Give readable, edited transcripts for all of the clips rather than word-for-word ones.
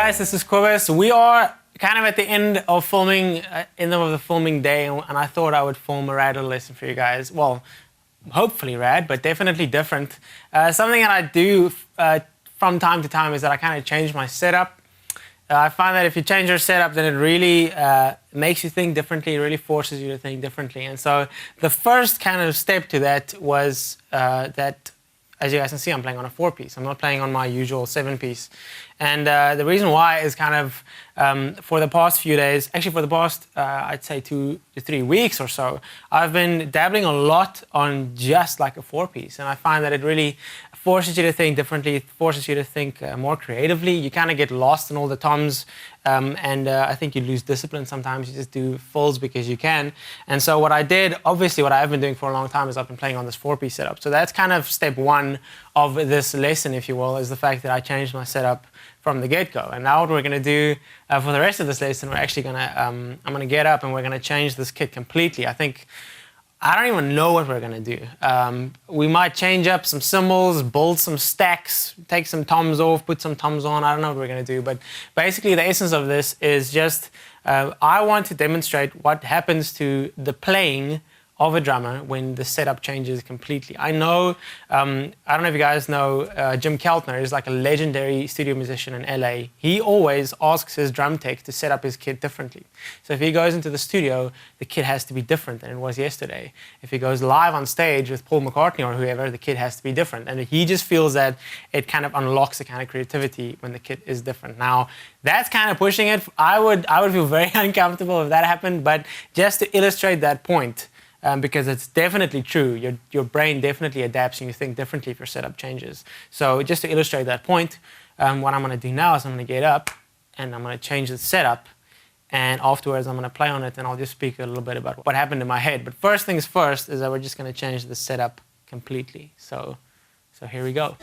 guys, this is Cobus. We are kind of at the end of the filming day, and I thought I would film a rad little lesson for you guys. Well, hopefully rad, but definitely different. Something that I do from time to time is that I kind of change my setup. I find that if you change your setup, then it really makes you think differently. It really forces you to think differently. And so the first kind of step to that was that, as you guys can see, I'm playing on a 4-piece. I'm not playing on my usual 7-piece. And the reason why is kind of for the past few days, actually for the past, I'd say 2 to 3 weeks or so, I've been dabbling a lot on just like a 4-piece. And I find that it really forces you to think differently. It forces you to think more creatively. You kind of get lost in all the toms. And I think you lose discipline sometimes. You just do fills because you can. And so what I did, obviously what I've been doing for a long time is I've been playing on this 4-piece setup. So that's kind of step one of this lesson, if you will, is the fact that I changed my setup from the get-go. And now what we're going to do for the rest of this lesson, we're actually going to, I'm going to get up and we're going to change this kit completely. I don't even know what we're going to do. We might change up some cymbals, build some stacks, take some toms off, put some toms on. I don't know what we're going to do. But basically the essence of this is just I want to demonstrate what happens to the playing of a drummer when the setup changes completely. I know, I don't know if you guys know, Jim Keltner is like a legendary studio musician in LA. He always asks his drum tech to set up his kit differently. So if he goes into the studio, the kit has to be different than it was yesterday. If he goes live on stage with Paul McCartney or whoever, the kit has to be different. And he just feels that it kind of unlocks the kind of creativity when the kit is different. Now, that's kind of pushing it. I would feel very uncomfortable if that happened, but just to illustrate that point, because it's definitely true. Your brain definitely adapts and you think differently if your setup changes. So just to illustrate that point, what I'm going to do now is I'm going to get up and I'm going to change the setup. And afterwards, I'm going to play on it and I'll just speak a little bit about what happened in my head. But first things first is that we're just going to change the setup completely. So here we go.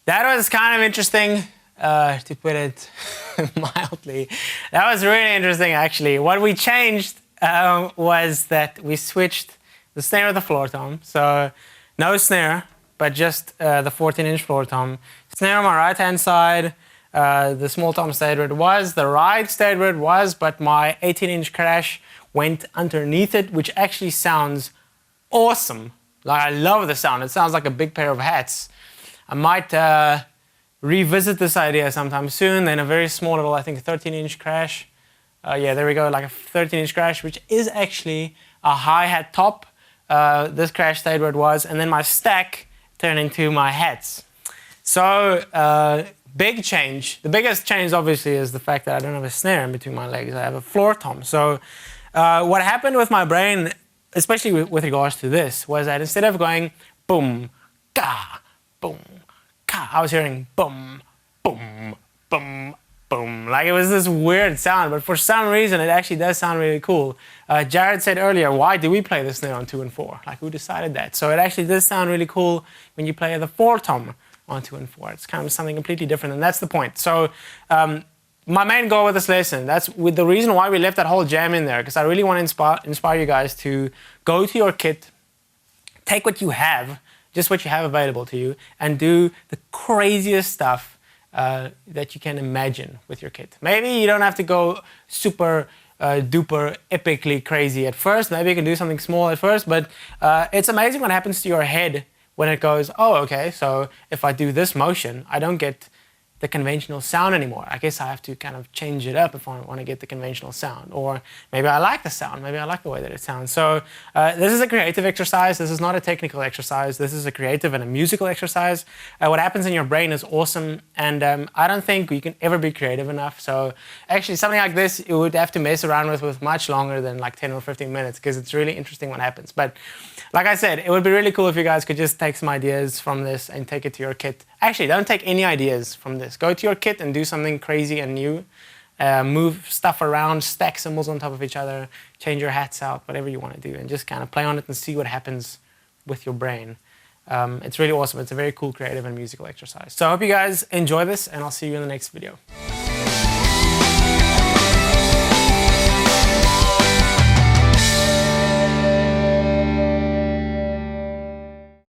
that was kind of interesting, to put it mildly. That was really interesting, actually. What we changed was that we switched the snare of the floor tom. So no snare, but just the 14-inch floor tom. Snare on my right-hand side. The small tom stayed where it was. The ride stayed where it was, but my 18-inch crash went underneath it, which actually sounds awesome. Like, I love the sound. It sounds like a big pair of hats. I might revisit this idea sometime soon. Then a very small little, I think, 13-inch crash. Yeah, there we go, like a 13-inch crash, which is actually a hi-hat top. This crash stayed where it was, and then my stack turned into my hats. So, big change. The biggest change, obviously, is the fact that I don't have a snare in between my legs. I have a floor tom. So, what happened with my brain, especially with regards to this, was that instead of going boom, ka, boom, ka, I was hearing boom, boom, boom, boom. Like, it was this weird sound, but for some reason it actually does sound really cool. Jared said earlier, why do we play the snare on 2 and 4? Like, who decided that? So it actually does sound really cool when you play the floor tom on 2 and 4. It's kind of something completely different, and that's the point. So my main goal with this lesson, that's with the reason why we left that whole jam in there, because I really want to inspire you guys to go to your kit, take what you have, just what you have available to you, and do the craziest stuff that you can imagine with your kit. Maybe you don't have to go super duper epically crazy at first. Maybe you can do something small at first, but it's amazing what happens to your head when it goes, oh, okay, so if I do this motion, I don't get the conventional sound anymore. I guess I have to kind of change it up if I want to get the conventional sound. Or maybe I like the sound. Maybe I like the way that it sounds. So this is a creative exercise. This is not a technical exercise. This is a creative and a musical exercise. What happens in your brain is awesome. And I don't think you can ever be creative enough. So actually something like this, you would have to mess around with much longer than like 10 or 15 minutes, because it's really interesting what happens. But like I said, it would be really cool if you guys could just take some ideas from this and take it to your kit. Actually, don't take any ideas from this. Go to your kit and do something crazy and new. Move stuff around, stack cymbals on top of each other, change your hats out, whatever you want to do, and just kind of play on it and see what happens with your brain. It's really awesome. It's a very cool creative and musical exercise. So I hope you guys enjoy this, and I'll see you in the next video.